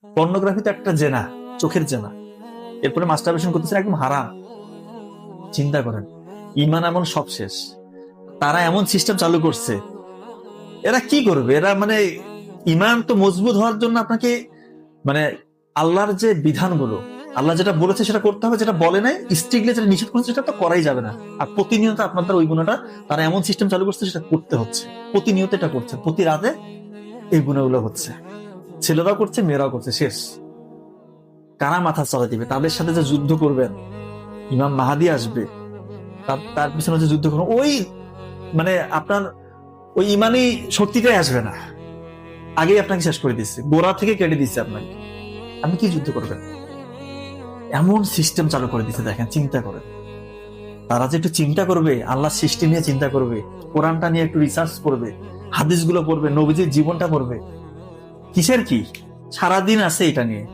Pornography তো একটা জেনা, চোখের জেনা। এরপরে মাস্টারবেশন করতেছে, একদম হারাম। চিন্তা করেন, ইমান এমন সব শেষ। তারা এমন সিস্টেম চালু করছে, এরা কি করবে? এরা মানে ইমান তো মজবুত হওয়ার জন্য আপনাকে মানে আল্লাহর যে বিধানগুলো, আল্লাহ যেটা বলেছে সেটা করতে হবে, যেটা বলে নাই স্ট্রিক্টলি যেটা নিষেধ করেছে সেটা তো করাই যাবে না। আর প্রতিনিয়ত আপনাদের ওই গুণাটা তারা এমন সিস্টেম চালু করছে, সেটা করতে হচ্ছে। প্রতিনিয়ত এটা করছে, প্রতি রাতে এই গুণাগুলো হচ্ছে। ছেলেরাও করছে, মেয়েরাও করছে। শেষ কারা মাথা চড়া দিবে? তাদের সাথে যে যুদ্ধ করবেন, ইমাম মাহাদি আসবে, তার পিছনে যে যুদ্ধ করবেন, ওই মানে আপনার ওই ইমানি শক্তিটাই আসবে না। আগেই আপনাকে শেষ করে দিচ্ছে, গোড়া থেকে কেটে দিচ্ছে আপনাকে। আপনি কি যুদ্ধ করবেন? এমন সিস্টেম চালু করে দিচ্ছে, দেখেন, চিন্তা করেন। তারা যে একটু চিন্তা করবে, আল্লাহর সৃষ্টি নিয়ে চিন্তা করবে, কোরআনটা নিয়ে একটু রিসার্চ করবে, হাদিসগুলো পড়বে, নবীজির জীবনটা পড়বে, কিসের কি সারাদিন আছে এটা নিয়ে।